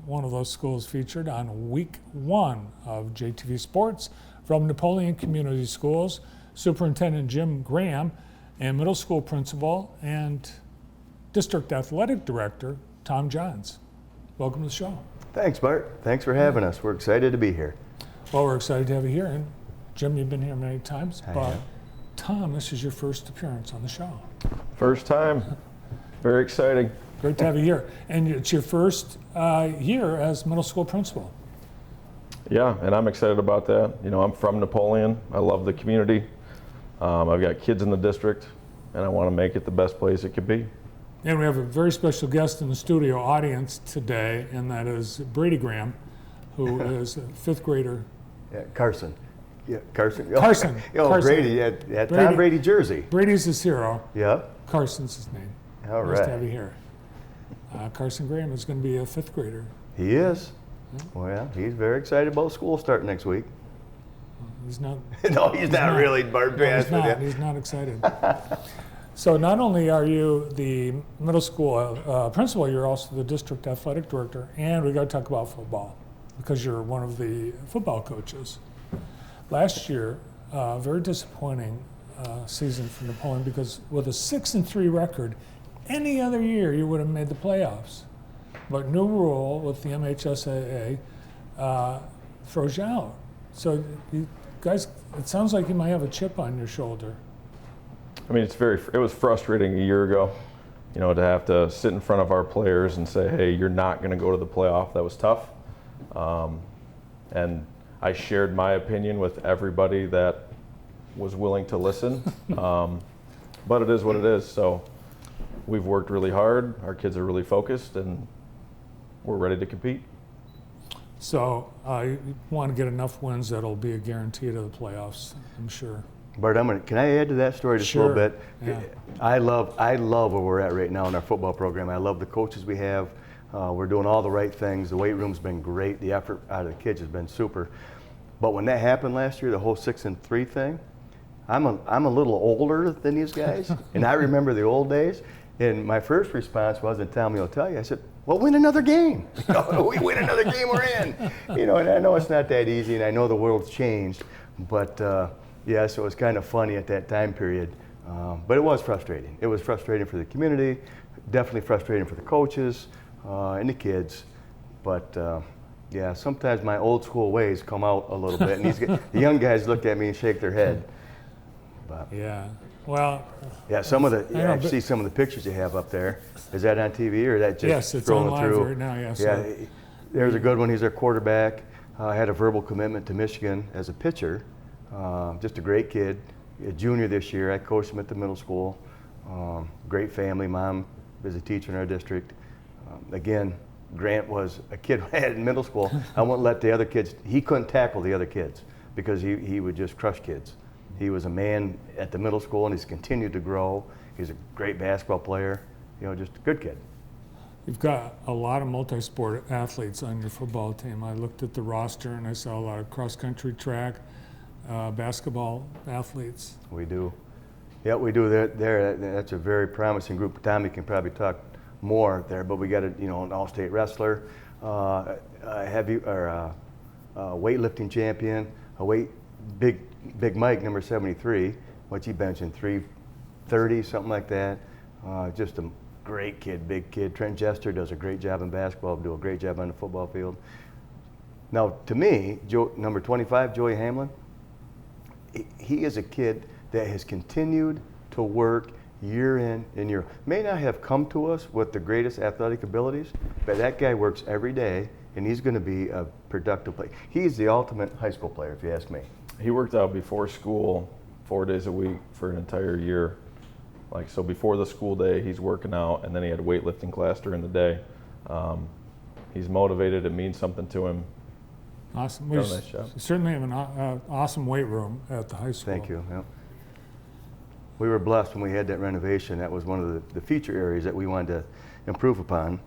one of those schools featured on week 1 of JTV Sports from Napoleon Community Schools, Superintendent Jim Graham, and middle school principal and district athletic director Tom Johns. Welcome to the show. Thanks, Bart. Thanks for having us. We're excited to be here. Well, we're excited to have you here. And Jim, you've been here many times, I but have. Tom, this is your first appearance on the show. First time. Very exciting. Great to have you here. And it's your first year as middle school principal. Yeah, and I'm excited about that. You know, I'm from Napoleon. I love the community. I've got kids in the district, and I want to make it the best place it could be. And we have a very special guest in the studio audience today, and that is Brady Graham, who is a 5th grader. Yeah, Carson. Yeah, Carson. Carson. Oh, Carson. Brady, that Tom Brady jersey. Brady's his hero. Yeah. Carson's his name. All Nice right. to have you here. Carson Graham is going to be a 5th grader. He is. Well, he's very excited about school starting next week. He's not. No, he's not really, Bart. No, he's not excited. So not only are you the middle school principal, you're also the district athletic director, and we got to talk about football because you're one of the football coaches. Last year, very disappointing season for Napoleon because with a 6-3 record, any other year you would have made the playoffs. But new rule with the MHSAA throws you out. So you guys, it sounds like you might have a chip on your shoulder. I mean, it was frustrating a year ago, you know, to have to sit in front of our players and say, hey, you're not going to go to the playoff. That was tough. And I shared my opinion with everybody that was willing to listen. But it is what it is. So we've worked really hard. Our kids are really focused, and we're ready to compete. So you want to get enough wins that'll be a guarantee to the playoffs, I'm sure. Bart, can I add to that story just a little bit? Yeah. I love where we're at right now in our football program. I love the coaches we have. We're doing all the right things. The weight room's been great. The effort out of the kids has been super. But when that happened last year, the whole 6-3 thing, I'm a little older than these guys, and I remember the old days. And my first response wasn't, "Tell me, I'll tell you." I said, "Well, win another game. We win another game, we're in." You know, and I know it's not that easy, and I know the world's changed, but yeah, so it was kind of funny at that time period. But it was frustrating. It was frustrating for the community, definitely frustrating for the coaches and the kids. But yeah, sometimes my old school ways come out a little bit, and the young guys look at me and shake their head. But Yeah. Well. yeah, I see some of the pictures you have up there. Is that on TV or is that just Yes, it's scrolling on live through? right now. Yes. Yeah, there's a good one. He's our quarterback. Had a verbal commitment to Michigan as a pitcher. Just a great kid. A junior this year. I coached him at the middle school. Great family. Mom is a teacher in our district. Again, Grant was a kid I had in middle school. I wouldn't let the other kids. He couldn't tackle the other kids because he would just crush kids. He was a man at the middle school, and he's continued to grow. He's a great basketball player. You know, just a good kid. You've got a lot of multi-sport athletes on your football team. I looked at the roster and I saw a lot of cross-country track, basketball athletes. We do. Yeah, we do. That's a very promising group. Tommy can probably talk more there, but we got an all-state wrestler, weightlifting champion, Big Mike, number 73, what's he benching, 330, something like that. Just a great kid, big kid. Trent Jester does a great job in basketball, do a great job on the football field. Now, to me, number 25, Joey Hamlin, he is a kid that has continued to work year in and year. May not have come to us with the greatest athletic abilities, but that guy works every day, and he's going to be a productive player. He's the ultimate high school player, if you ask me. He worked out before school 4 days a week for an entire year. So before the school day, he's working out, and then he had a weightlifting class during the day. He's motivated. It means something to him. Awesome. Done a nice job. Certainly have an awesome weight room at the high school. Thank you. Yeah. We were blessed when we had that renovation. That was one of the feature areas that we wanted to improve upon.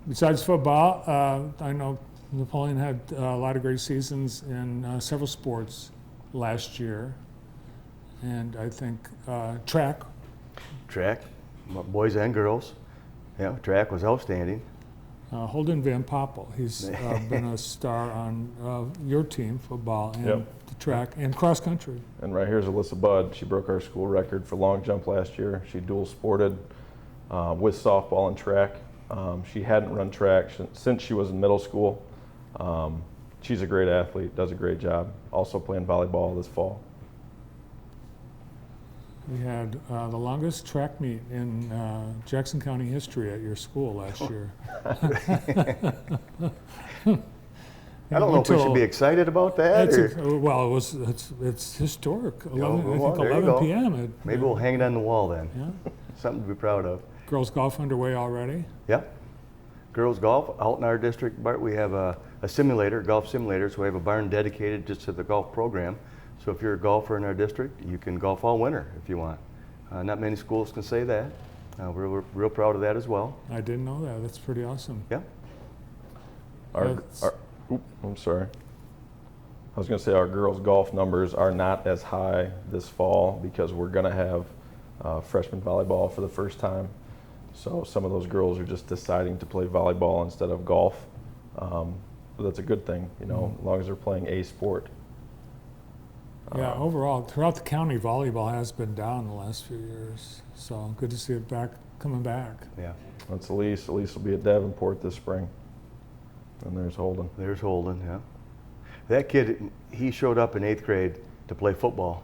Besides football, I know Napoleon had a lot of great seasons in several sports last year, and I think track, boys and girls. Yeah, track was outstanding. Holden Van Poppel. He's been a star on your team, football, and Yep. the track, and cross country. And right here's Alyssa Budd. She broke our school record for long jump last year. She dual sported with softball and track. She hadn't run track since she was in middle school. She's a great athlete, does a great job. Also playing volleyball this fall. We had the longest track meet in Jackson County history at your school last year. I don't know if we should be excited about that. Well, it's historic. 11, well, I think there you 11 go. p.m. Maybe we'll hang it on the wall then. Yeah. Something to be proud of. Girls golf underway already. Yep. Girls golf out in our district, Bart, we have a simulator, golf simulator. So we have a barn dedicated just to the golf program. So if you're a golfer in our district, you can golf all winter if you want. Not many schools can say that. We're real proud of that as well. I didn't know that. That's pretty awesome. Yeah. I'm sorry. I was going to say our girls' golf numbers are not as high this fall because we're going to have freshman volleyball for the first time. So some of those girls are just deciding to play volleyball instead of golf. But that's a good thing, you know, as long as they're playing a sport. Yeah, overall, throughout the county, volleyball has been down the last few years. So good to see it coming back. Yeah. That's Elise. Elise will be at Davenport this spring. And there's Holden. There's Holden, yeah. That kid, he showed up in 8th grade to play football.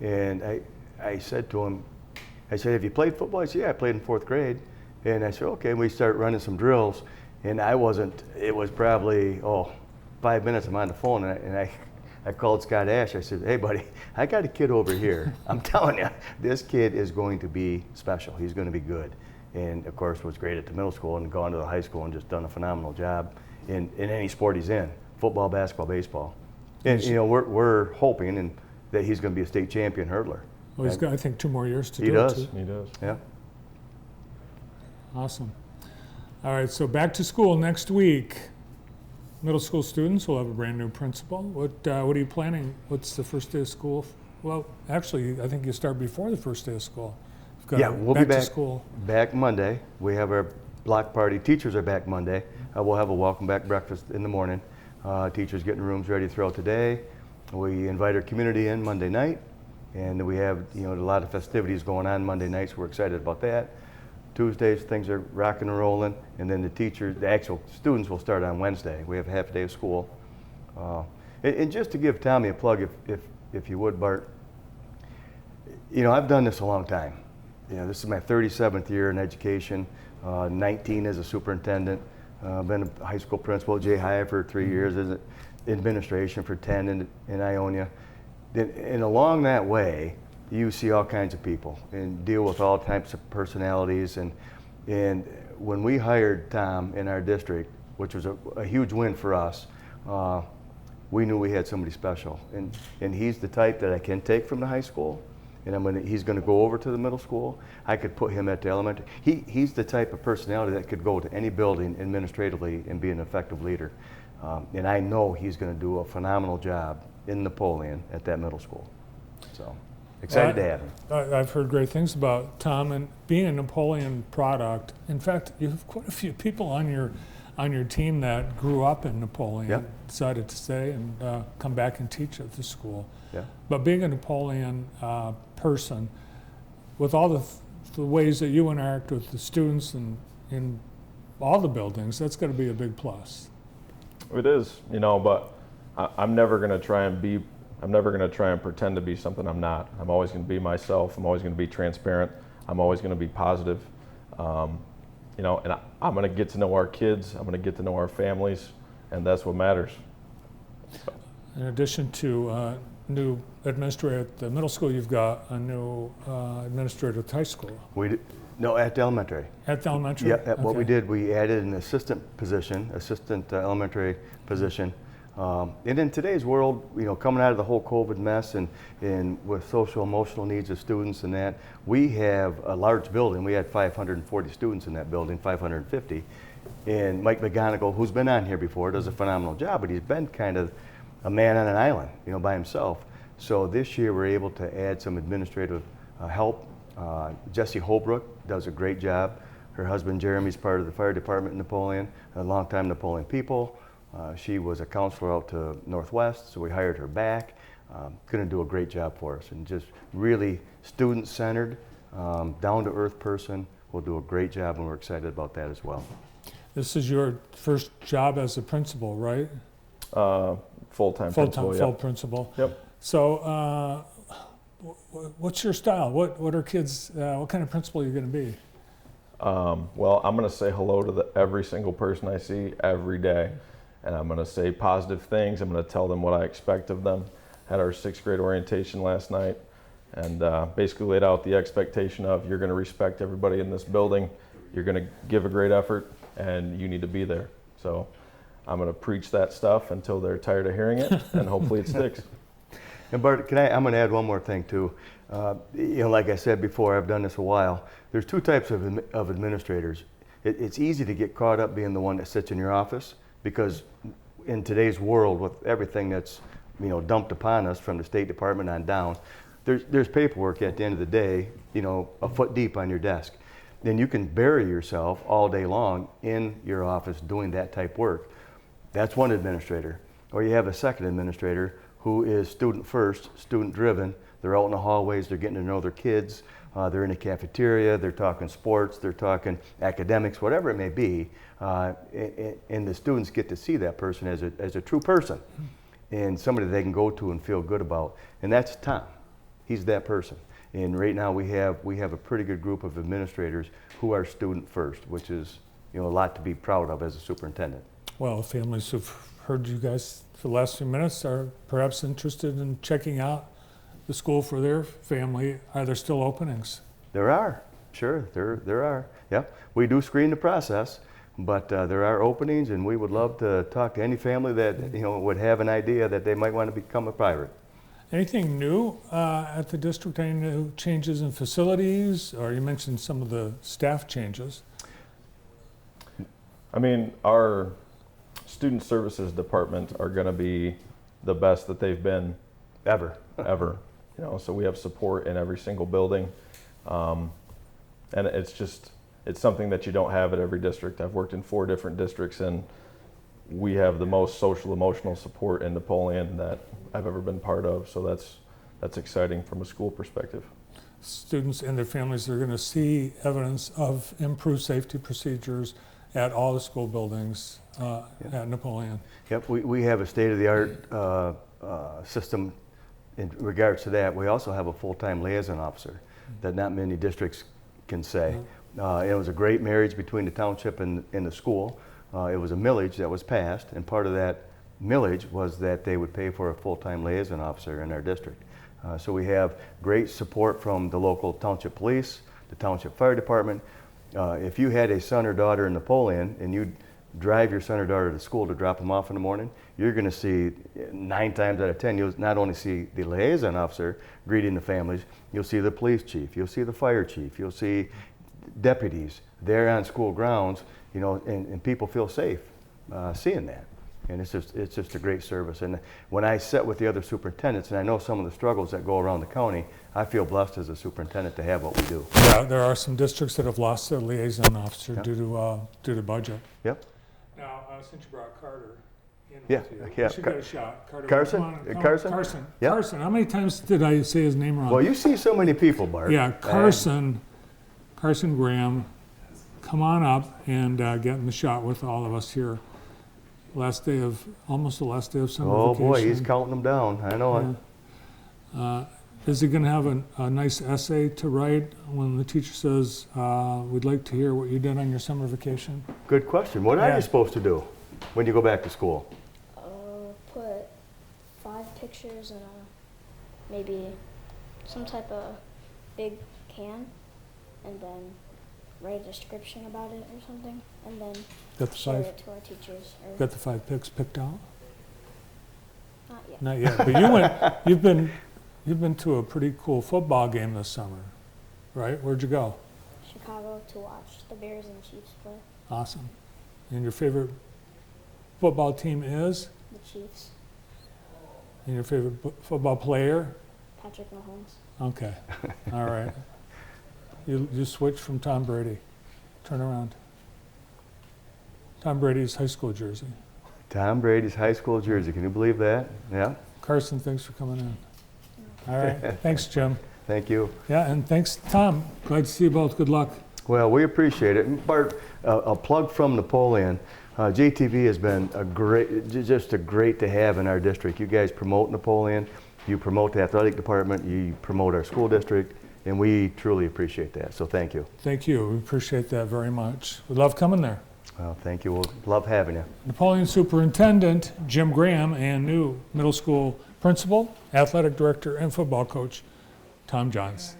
And I said to him, have you played football? He said, yeah, I played in 4th grade. And I said, okay, and we started running some drills. And it was probably, 5 minutes, I'm on the phone, and I called Scott Ash. I said, hey, buddy, I got a kid over here. I'm telling you, this kid is going to be special. He's going to be good. And, of course, was great at the middle school and gone to the high school and just done a phenomenal job in any sport he's in, football, basketball, baseball. And, you know, we're hoping that he's going to be a state champion hurdler. Well, he's got, I think, 2 more years to do He does. it. He does. Yeah. Awesome. All right, so back to school next week. Middle school students will have a brand new principal. What are you planning? What's the first day of school? Well, actually, I think you start before the first day of school. Yeah, we'll be back to school. Back Monday. We have our block party. Teachers are back Monday. We'll have a welcome back breakfast in the morning. Teachers getting rooms ready throughout the day. We invite our community in Monday night, and we have a lot of festivities going on Monday nights. We're excited about that. Tuesdays, things are rocking and rolling, and then the actual students will start on Wednesday. We have a half a day of school. And just to give Tommy a plug, if you would, Bart, I've done this a long time. This is my 37th year in education, 19 as a superintendent, been a high school principal at Jay High for 3 years, as administration for 10 in Ionia. And along that way, you see all kinds of people and deal with all types of personalities. And when we hired Tom in our district, which was a huge win for us, we knew we had somebody special. And he's the type that I can take from the high school, and he's going to go over to the middle school. I could put him at the elementary. He's the type of personality that could go to any building administratively and be an effective leader. And I know he's going to do a phenomenal job in Napoleon at that middle school. So. Excited to have him. I've heard great things about Tom and being a Napoleon product. In fact, you have quite a few people on your team that grew up in Napoleon, Yep. decided to stay and come back and teach at the school. Yeah. But being a Napoleon person, with all the ways that you interact with the students and in all the buildings, that's going to be a big plus. It is, but I'm never going to try and pretend to be something I'm not. I'm always going to be myself. I'm always going to be transparent. I'm always going to be positive. And I'm going to get to know our kids. I'm going to get to know our families, and that's what matters. So. In addition to new administrator at the middle school, you've got a new administrator at the high school. No, at the elementary. At the elementary? Yeah, okay. What we did, we added an assistant elementary position. And in today's world, coming out of the whole COVID mess and with social emotional needs of students and that, we have a large building. We had 540 students in that building, 550. And Mike McGonigal, who's been on here before, does a phenomenal job, but he's been kind of a man on an island, by himself. So this year we're able to add some administrative help. Jesse Holbrook does a great job. Mike McGonigal, who's been on here before, does a phenomenal job, but he's been kind of a man on an island, by himself. So this year we're able to add some administrative help. Jesse Holbrook does a great job. Her husband Jeremy's part of the fire department in Napoleon, a longtime Napoleon people. She was a counselor out to Northwest, so we hired her back. Going to do a great job for us, and just really student-centered, down-to-earth person. Will do a great job, and we're excited about that as well. This is your first job as a principal, right? Full-time principal, Full yep. principal. Yep. So, what's your style? What are kids? What kind of principal are you going to be? Well, I'm going to say hello to every single person I see every day, and I'm going to say positive things. I'm going to tell them what I expect of them. Had our 6th grade orientation last night, and basically laid out the expectation of you're going to respect everybody in this building, you're going to give a great effort, and you need to be there. So I'm going to preach that stuff until they're tired of hearing it, and hopefully it sticks. And Bart, I'm going to add one more thing too. Like I said before, I've done this a while. There's 2 types of administrators. It's easy to get caught up being the one that sits in your office, because in today's world, with everything that's dumped upon us from the State Department on down, there's paperwork at the end of the day, a foot deep on your desk. Then you can bury yourself all day long in your office doing that type work. That's one administrator. Or you have a second administrator who is student first, student driven. They're out in the hallways, they're getting to know their kids, they're in the cafeteria, they're talking sports, they're talking academics, whatever it may be, and the students get to see that person as a true person and somebody they can go to and feel good about. And that's Tom. He's that person. And right now we have a pretty good group of administrators who are student first, which is a lot to be proud of as a superintendent. Well, families who've heard you guys for the last few minutes are perhaps interested in checking out the school for their family. Are there still openings? There are, sure, there are. Yep, we do screen the process, but there are openings, and we would love to talk to any family that would have an idea that they might want to become a private. Anything new at the district? Any new changes in facilities? Or you mentioned some of the staff changes. I mean, our student services department are going to be the best that they've been ever. So we have support in every single building, and it's something that you don't have at every district. I've worked in 4 different districts, and we have the most social emotional support in Napoleon that I've ever been part of. So that's exciting from a school perspective. Students and their families are going to see evidence of improved safety procedures at all the school buildings at Napoleon. Yep, we have a state-of-the-art system in regards to that. We also have a full-time liaison officer that not many districts can say. It was a great marriage between the township and the school. It was a millage that was passed, and part of that millage was that they would pay for a full-time liaison officer in our district. So we have great support from the local township police, the township fire department. If you had a son or daughter in Napoleon and you drive your son or daughter to school to drop them off in the morning, you're going to see 9 times out of 10, you'll not only see the liaison officer greeting the families, you'll see the police chief, you'll see the fire chief, you'll see deputies there on school grounds, and people feel safe seeing that. And it's just a great service. And when I sit with the other superintendents, and I know some of the struggles that go around the county, I feel blessed as a superintendent to have what we do. Yeah, there are some districts that have lost their liaison officer due to budget. Yep. Now, since you brought Carter in Yeah, with you, yeah. you should get a shot. Carter, Carson? come on, Carson? Carson. Yep. Carson. How many times did I say his name wrong? Well, you see so many people, Bart. Yeah, Carson Graham, come on up and get in the shot with all of us here. Almost the last day of summer Oh vacation. boy, he's counting them down. I know it. Is he going to have a nice essay to write when the teacher says, we'd like to hear what you did on your summer vacation? Good question. What are you supposed to do when you go back to school? Put 5 pictures in a maybe some type of big can, and then write a description about it or something, and then share it to our teachers. Got the 5 picks picked out? Not yet. Not yet, but you've been to a pretty cool football game this summer, right? Where'd you go? Chicago to watch the Bears and Chiefs play. Awesome. And your favorite football team is? The Chiefs. And your favorite football player? Patrick Mahomes. Okay, all right. You switched from Tom Brady. Turn around. Tom Brady's high school jersey. Tom Brady's high school jersey. Can you believe that? Yeah. Carson, thanks for coming in. All right. Thanks, Jim. Thank you. Yeah, and thanks, Tom. Glad to see you both. Good luck. Well, we appreciate it. And Bart, a plug from Napoleon. JTV has been just a great to have in our district. You guys promote Napoleon. You promote the athletic department. You promote our school district. And we truly appreciate that. So thank you. Thank you. We appreciate that very much. We love coming there. Well, thank you. We'll love having you. Napoleon Superintendent Jim Graham and new middle school principal, athletic director, and football coach Tom Johns.